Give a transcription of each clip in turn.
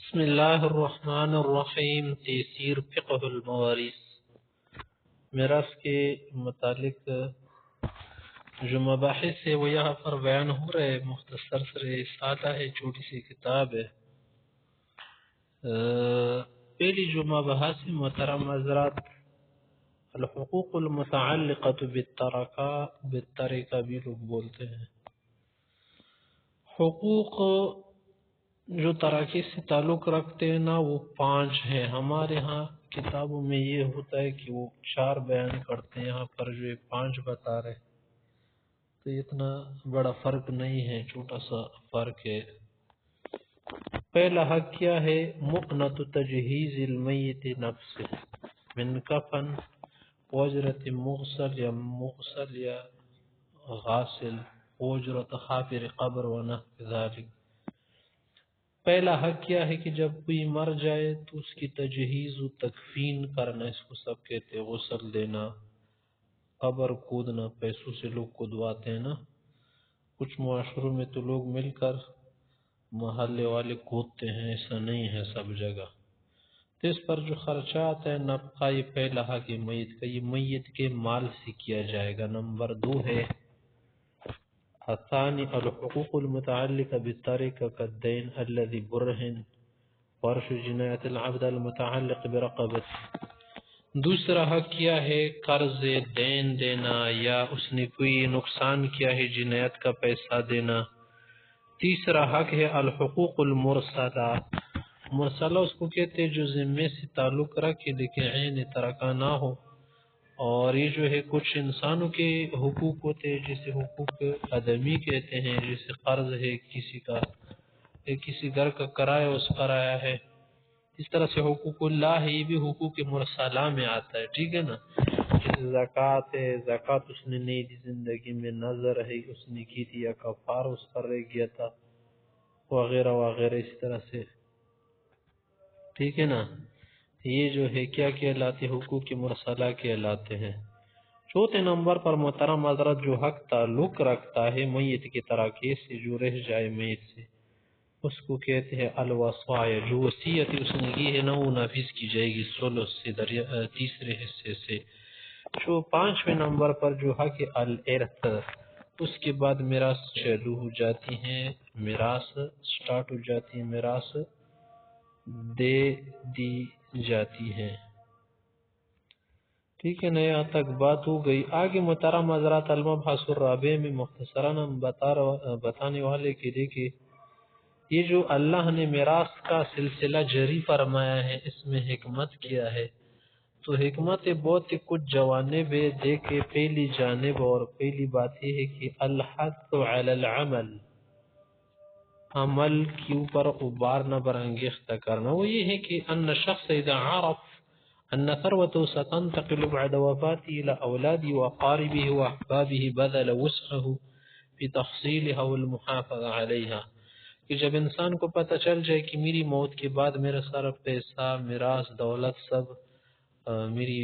بسم اللہ الرحمن الرحیم۔ تیسیر فقہ الموارث، میراث کے متعلق جو مباحث ہے وہ یہاں پر بیان ہو رہے، مختصر سے سادہ ہے، چھوٹی سی کتاب ہے۔ پہلی جو مباحث محترم حضرات، الحقوق المتعلقۃ بالترکہ بھی لوگ بولتے ہیں۔ حقوق جو تراکی سے تعلق رکھتے ہیں نا، وہ 5 ہیں۔ ہمارے ہاں کتابوں میں یہ ہوتا ہے کہ وہ 4 بیان کرتے ہیں، یہاں پر جو 5 بتا رہے، تو اتنا بڑا فرق نہیں ہے، چھوٹا سا فرق ہے۔ پہلا حق کیا ہے؟ مؤنۃ تجہیز المیت نفسہ من کفن واجرۃ مغسل یا غاسل واجرۃ حافر قبر ونحو ذلک۔ پہلا حق کیا ہے کہ جب کوئی مر جائے تو اس کی تجہیز و تکفین کرنا، اس کو سب کہتے ہیں، غسل دینا، قبر کودنا، پیسوں سے لوگ کودواتے ہیں نا، کچھ معاشروں میں تو لوگ مل کر محلے والے کودتے ہیں، ایسا نہیں ہے سب جگہ۔ تو اس پر جو خرچہ آتا ہے نفقہ، یہ پہلا حق ہے میت کا، یہ میت کے مال سے کیا جائے گا۔ نمبر 2 ہے الثانی الحقوق المتعلقة بالتركة كالدين الذي برهن ورش جناية العبد المتعلق برقبته۔ دوسرا حق کیا ہے؟ قرض دین دینا، یا اس نے کوئی نقصان کیا ہے، جنایت کا پیسہ دینا۔ تیسرا حق ہے الحقوق المرسلہ۔ مرسلہ اس کو کہتے ہیں جو ذمے سے تعلق رکھے لیکن عین ترکہ نہ ہو، اور یہ جو ہے کچھ انسانوں کے حقوق ہوتے ہیں جسے حقوق آدمی کہتے ہیں، جیسے قرض ہے کسی کا، کسی گھر کا کرایہ اس پر آیا ہے، اس طرح سے حقوق اللہ ہے، یہ بھی حقوق مرسلہ میں آتا ہے، ٹھیک ہے نا۔ جیسے زکوٰۃ ہے، زکوٰۃ اس نے نہیں دی زندگی میں، نظر ہے اس نے کی تھی، یا کفار اس پر رہ گیا تھا، وغیرہ وغیرہ، اس طرح سے، ٹھیک ہے نا۔ یہ جو ہے کیا کہلاتے؟ حقوق مرسلہ کہلاتے ہیں۔ چوتھے نمبر پر محترم حضرت جو حق تعلق رکھتا ہے میت کی تراکی سے، جو رہ جائے میت سے، اس کو کہتے ہیں الوصایا۔ جو وصیت اس نے کی ہے نا، وہ نافذ کی جائے گی ثلث سے، تیسرے حصے سے۔ جو 5ویں نمبر پر جو حق الارث، اس کے بعد میراث شروع ہو جاتی ہیں، میراث سٹارٹ ہو جاتی ہے، میراث دے دی جاتی ہے، ٹھیک ہے نا۔ یہاں تک بات ہو گئی۔ آگے محترم حضرات المبحث الرابع میں مختصراً ہم بتانے والے کہ دیکھیں، یہ جو اللہ نے میراث کا سلسلہ جاری فرمایا ہے، اس میں حکمت کیا ہے؟ تو حکمت بہت کچھ جوانب ہے۔ دیکھیں، پہلی جانب اور پہلی بات یہ ہے کہ الحث علی العمل، عمل کے اوپر ابارنا، برانگیختہ کرنا۔ وہ یہ ہے کہ ان شخص اذا عرف ان ثروته ستنتقل بعد وفاته الى اولاده واقاربه واحبابه بذل وسعه في تحصيلها والمحافظة عليها، کہ جب انسان کو پتہ چل جائے کہ میری موت کے بعد میرا سارا پیسہ، میراث، دولت سب میری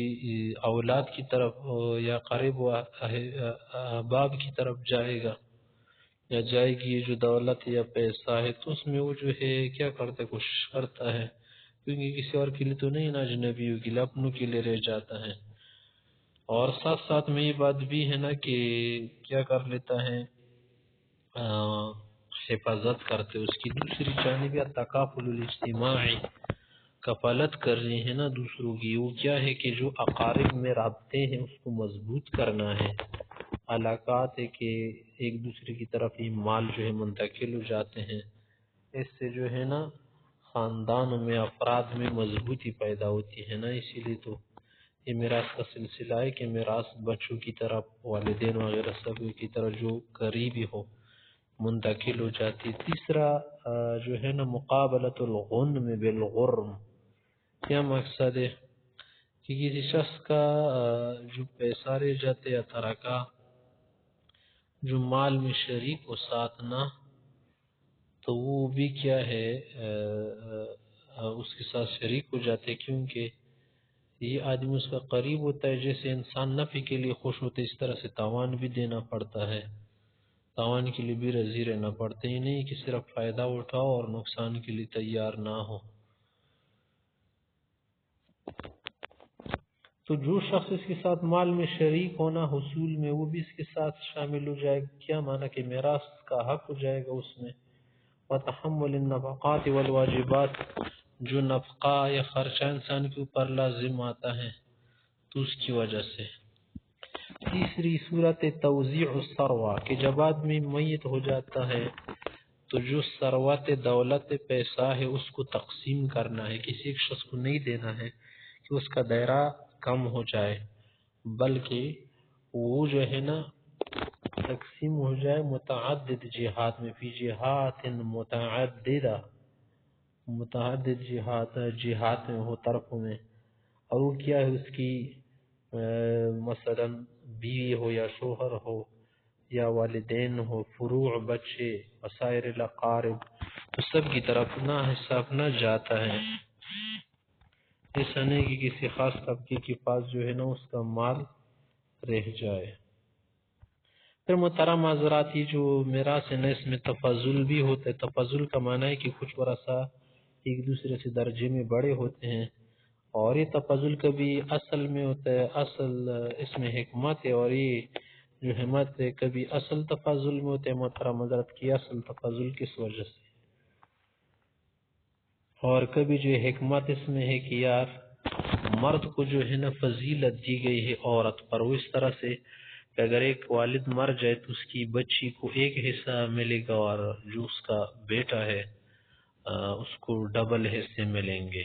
اولاد کی طرف یا قریب و احباب کی طرف جائے گا یا جائے گی، یہ جو دولت یا پیسہ ہے، تو اس میں وہ جو ہے کیا کرتا ہے؟ کوشش کرتا ہے، کیونکہ کسی اور کے لیے تو نہیں نا، اجنبیوں کے لیے، اپنوں کے لیے رہ جاتا ہے۔ اور ساتھ ساتھ میں یہ بات بھی ہے نا کہ کیا کر لیتا ہے؟ حفاظت کرتے اس کی۔ دوسری جانب تکافل الاجتماعی، کفالت کر رہے ہیں نا دوسروں کی، وہ کیا ہے کہ جو اقارب میں رابطے ہیں اس کو مضبوط کرنا ہے۔ علاقات ہے کہ ایک دوسرے کی طرف ہی مال جو ہے منتقل ہو جاتے ہیں، اس سے جو ہے نا خاندان میں، افراد میں مضبوطی پیدا ہوتی ہے نا۔ اسی لیے تو یہ میراث کا سلسلہ ہے کہ میراث بچوں کی طرف، والدین وغیرہ سب کی طرف جو قریبی ہو منتقل ہو جاتی۔ تیسرا جو ہے نا مقابلۃ الغنم بالغرم۔ کیا مقصد ہے کہ کسی شخص کا جو پیسہ رہ جاتے یا ترکہ، جو مال میں شریک ہو ساتھ نہ، تو وہ بھی کیا ہے اس کے ساتھ شریک ہو جاتے، کیونکہ یہ آدمی اس کا قریب ہوتا ہے۔ جیسے انسان نفع کے لیے خوش ہوتے، اس طرح سے تاوان بھی دینا پڑتا ہے۔ تاوان کے لیے بھی رضی رہنا پڑتا ہی نہیں کہ صرف فائدہ اٹھاؤ اور نقصان کے لیے تیار نہ ہو. تو جو شخص اس کے ساتھ مال میں شریک ہونا حصول میں وہ بھی اس کے ساتھ شامل ہو جائے گا. کیا معنی کہ میراث کا حق ہو جائے گا اس میں. وتحمل النفقات والواجبات، جو نفقہ یا خرچہ انسان کے اوپر لازم آتا ہے تو اس کی وجہ سے. تیسری صورت توزیع الثروہ، کہ جب آدمی میت ہو جاتا ہے تو جو ثروت دولت پیسہ ہے اس کو تقسیم کرنا ہے. کسی ایک شخص کو نہیں دینا ہے کہ اس کا دائرہ کم ہو جائے، بلکہ وہ جو ہے نا تقسیم ہو جائے متعدد جہات میں. فی جہات متعددہ، متعدد جہات میں ہو، طرفوں میں. اور وہ کیا ہے اس کی مثلا بیوی ہو یا شوہر ہو یا والدین ہو، فروع بچے، وسائر الاقارب، تو سب کی طرف نہ حصہ اپنا جاتا ہے. ایسا نہیں کہ کسی خاص طبقے کے پاس جو ہے نا اس کا مال رہ جائے. پھر محترم حضرات، یہ جو میراث ہے نا اس میں تفاضل بھی ہوتا ہے. تفاضل کا معنی ہے کہ کچھ ورثہ ایک دوسرے سے درجے میں بڑے ہوتے ہیں، اور یہ تفاضل کبھی اصل میں ہوتا ہے، اصل اس میں حکمت ہے، اور یہ جو حکمت ہے کبھی اصل تفاضل میں ہوتا ہے. محترم حضرات کی اصل تفاضل کس وجہ سے، اور کبھی جو حکمت اس میں ہے کہ یار مرد کو جو ہے نا فضیلت دی گئی ہے عورت پر، وہ اس طرح سے کہ اگر ایک والد مر جائے تو اس کی بچی کو ایک حصہ ملے گا، اور جو اس کا بیٹا ہے اس کو ڈبل حصے ملیں گے.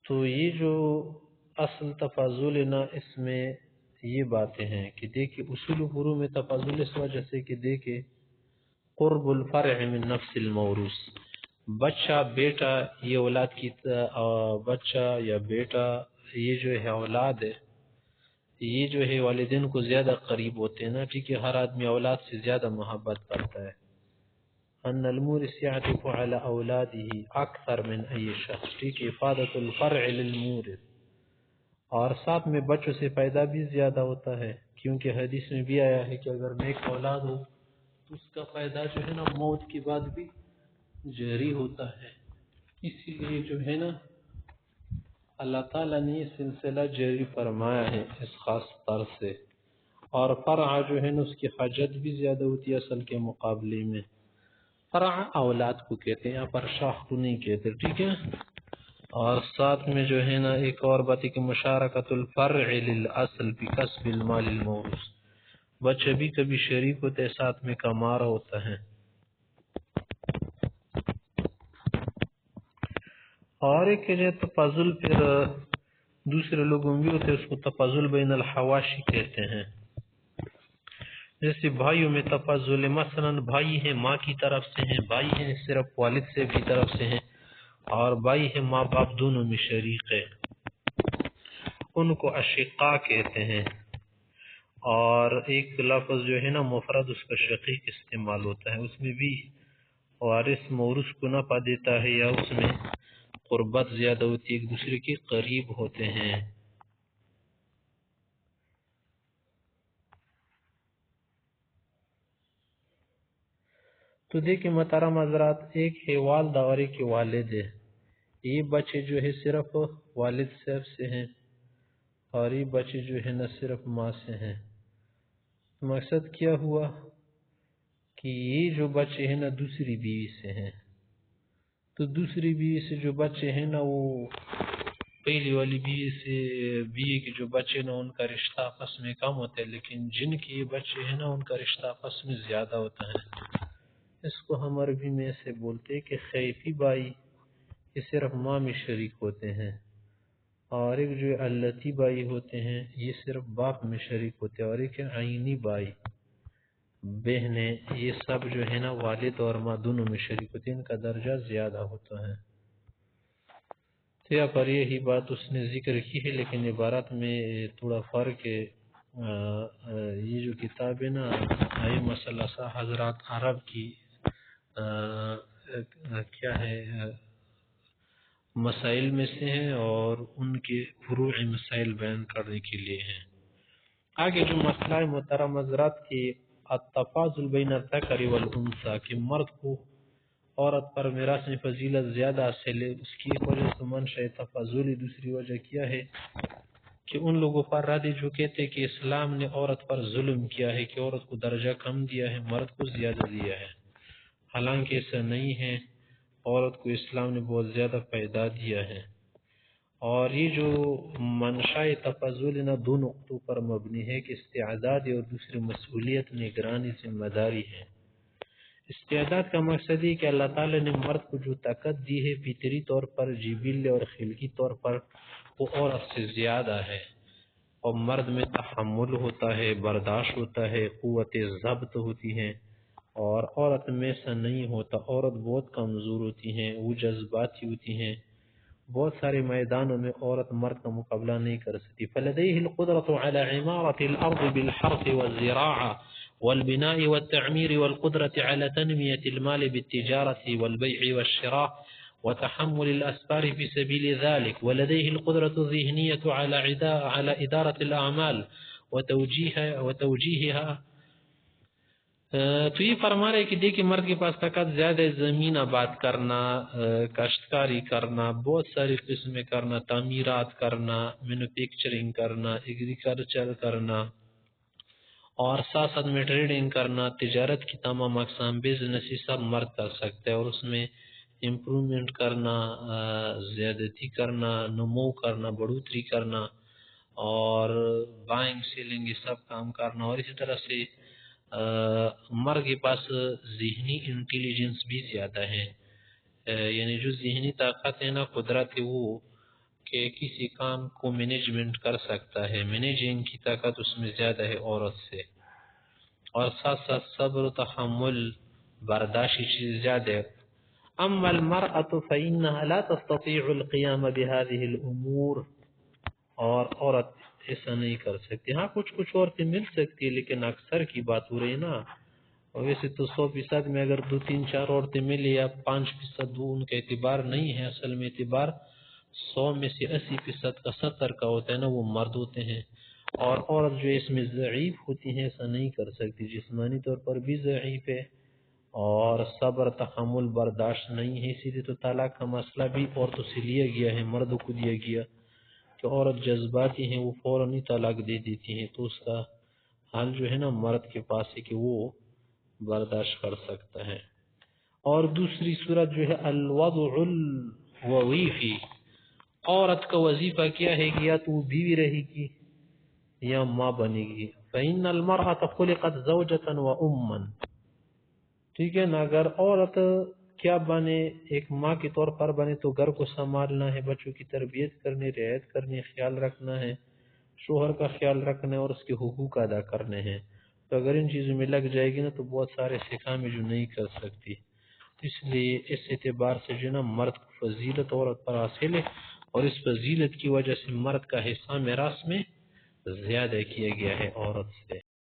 تو یہ جو اصل تفاضل ہے نا اس میں یہ باتیں ہیں کہ دیکھیں اصول و فروع میں تفاضل اس وجہ سے کہ دیکھیں قرب الفرع من نفس الموروث، بچہ بیٹا یہ اولاد کی بچہ یا بیٹا یہ جو ہے اولاد ہے، یہ جو ہے والدین کو زیادہ قریب ہوتے ہیں نا. ٹھیک ہے، ہر آدمی اولاد سے زیادہ محبت کرتا ہے. ان المورث يعطف على اولاده اکثر من ای شخص. ٹھیک ہے، افادۃ الفرع للمورث، اور ساتھ میں بچوں سے فائدہ بھی زیادہ ہوتا ہے، کیونکہ حدیث میں بھی آیا ہے کہ اگر نیک اولاد ہو تو اس کا فائدہ جو ہے نا موت کے بعد بھی جاری ہوتا ہے. اسی لیے جو ہے نا اللہ تعالیٰ نے یہ سلسلہ جاری فرمایا ہے اس خاص طرح سے. اور فرع جو ہے نا اس کی حاجت بھی زیادہ ہوتی ہے اصل کے مقابلے میں. فرع اولاد کو کہتے ہیں، یہاں پر شاخ کو نہیں کہتے. ٹھیک ہے، اور ساتھ میں جو ہے نا ایک اور بات ہے کہ مشارکت الفرع للاصل بکسب المال الموروث، بچے بھی کبھی شریک ہوتے ہیں، ساتھ میں کما رہا ہوتا ہے. اور ایک جو تفاضل پھر دوسرے لوگوں بھی ہوتے ہیں، اس کو تفاضل بین الحواشی کہتے ہیں. جیسے بھائیوں میں تفاضل ہے، مثلا بھائی ہیں ماں کی طرف سے ہیں، بھائی ہیں صرف والد سے کی طرف سے ہیں، اور بھائی ہیں ماں باپ دونوں میں شریک ہے، ان کو اشقاء کہتے ہیں. اور ایک لفظ جو ہے نا مفرد اس کا شقیق استعمال ہوتا ہے، اس میں بھی وارث موروث کو نفع دیتا ہے یا اس میں قربت زیادہ ہوتی ہے، ایک دوسرے کے قریب ہوتے ہیں. تو دیکھیں محترم حضرات، ایک ہے والدہ اور ایک والد ہے. یہ بچے جو ہے صرف والد صاحب سے ہیں، اور یہ بچے جو ہے نا صرف ماں سے ہیں. مقصد کیا ہوا کہ یہ جو بچے ہیں نا دوسری بیوی سے ہیں، تو دوسری بیوی سے جو بچے ہیں نا وہ پہلی والی بیوی کے جو بچے نا ان کا رشتہ آپس میں کم ہوتا ہے، لیکن جن کے بچے ہیں نا ان کا رشتہ آپس میں زیادہ ہوتا ہے. اس کو ہم عربی میں ایسے بولتے ہیں کہ خیفی بائی، یہ صرف ماں میں شریک ہوتے ہیں، اور ایک جو علتی بائی ہوتے ہیں یہ صرف باپ میں شریک ہوتے ہیں، اور ایک عینی بائی بہنیں، یہ سب جو ہے نا والد اور ماں دونوں میں شریک ہوتے ہیں، ان کا درجہ زیادہ ہوتا ہے. تو یہاں پر یہی بات اس نے ذکر کی ہے، لیکن عبارت میں تھوڑا فرق ہے. یہ جو کتاب ہے نا یہ مسئلہ حضرات عرب کی کیا ہے مسائل میں سے ہیں، اور ان کے فروع مسائل بیان کرنے کے لیے ہیں. آگے جو مسئلہ محترم حضرات کی التفاضل بین الذکر والانثى کہ مرد کو عورت پر میراث میں فضیلت زیادہ حاصل ہے، اس کی ایک وجہ سے منشأ تفاضلی، دوسری وجہ کیا ہے کہ ان لوگوں پر رد جو کہتے ہیں کہ اسلام نے عورت پر ظلم کیا ہے، کہ عورت کو درجہ کم دیا ہے، مرد کو زیادہ دیا ہے، حالانکہ ایسا نہیں ہے، عورت کو اسلام نے بہت زیادہ فائدہ دیا ہے۔ اور یہ جو منشاء تفضل نہ دو نقطوں پر مبنی ہے کہ استعداد اور دوسری مسئولیت نگرانی ذمہ داری ہے۔ استعداد کا مقصد ہے کہ اللہ تعالی نے مرد کو جو طاقت دی ہے فطری طور پر، جبلی اور خلقی طور پر، وہ عورت سے زیادہ ہے، اور مرد میں تحمل ہوتا ہے، برداشت ہوتا ہے، قوت ضبط ہوتی ہے، اور عورت میں ایسا نہیں ہوتا، عورت بہت کمزور ہوتی ہیں، وہ جذباتی ہوتی ہیں، بہت سارے میدانوں میں عورت مرد کا مقابلہ نہیں کر سکتی۔ فلديه القدرة على عمارة الأرض بالحرث والزراعة والبناء والتعمير، والقدرة على تنمية المال بالتجارة والبيع والشراء وتحمل الأسفار في سبيل ذلك، ولديه القدرة الذهنية على إدارة الأعمال وتوجيهها۔ تو یہ فرما رہے کہ دیکھیں مرد کے پاس طاقت زیادہ ہے، زمین آباد کرنا، کاشتکاری کرنا، بہت ساری قسمیں کرنا، تعمیرات کرنا، مینوفیکچرنگ کرنا، ایگریکلچر کرنا، اور ساتھ ساتھ میں ٹریڈنگ کرنا، تجارت کی تمام اقسام، بزنس، یہ سب مرد کر سکتا ہے، اور اس میں امپرومنٹ کرنا، زیادتی کرنا، نمو کرنا، بڑھوتری کرنا، اور بائنگ سیلنگ، یہ سب کام کرنا۔ اور اسی طرح سے مرد کے پاس ذہنی انٹیلیجنس بھی زیادہ ہے، یعنی جو ذہنی طاقت ہے نا، قدرت ہے وہ کہ کسی کام کو مینجمنٹ کر سکتا ہے، مینیجنگ کی طاقت اس میں زیادہ ہے عورت سے، اور ساتھ ساتھ صبر و تحمل، برداشت چیز زیادہ ہے۔ اما المرأة فإنها لا تستطيع القيام بهذه الامور، اور عورت ایسا نہیں کر سکتی۔ ہاں کچھ عورتیں مل سکتی ہے، لیکن اکثر کی بات ہو رہی نا، اور ویسے تو 100% میں اگر 2-3-4 عورتیں ملی یا 5% وہ ان کا اعتبار نہیں ہے، اصل میں اعتبار 100 میں سے 80% کا 70 کا ہوتا ہے نا، وہ مرد ہوتے ہیں، اور عورت جو اس میں ضعیف ہوتی ہے ایسا نہیں کر سکتی، جسمانی طور پر بھی ضعیف ہے، اور صبر تحمل برداشت نہیں ہے، اسی لیے تو طلاق کا مسئلہ بھی عورتوں سے لیا گیا ہے، مردوں کو دیا گیا کہ عورت جذباتی ہیں، وہ فوراً ہی طلاق دے دیتی ہیں، تو اس کا حل جو ہے نا مرد کے پاس ہے کہ وہ برداشت کر سکتا ہے۔ اور دوسری صورت جو ہے الوضع الوظیفی، عورت کا وظیفہ کیا ہے کہ یا تو بیوی رہے گی یا ماں بنے گی۔ فإن المرأة خلقت زوجة وأما، ٹھیک ہے نا، اگر عورت کیا بنے، ایک ماں کے طور پر بنے تو گھر کو سنبھالنا ہے، بچوں کی تربیت کرنی، رعایت کرنی، خیال رکھنا ہے، شوہر کا خیال رکھنا ہے، اور اس کے حقوق ادا کرنے ہیں۔ تو اگر ان چیزوں میں لگ جائے گی نا تو بہت سارے کام جو نہیں کر سکتی، اس لیے اس اعتبار سے جو نا مرد کو فضیلت عورت پر حاصل ہے، اور اس فضیلت کی وجہ سے مرد کا حصہ میراث میں زیادہ کیا گیا ہے عورت سے۔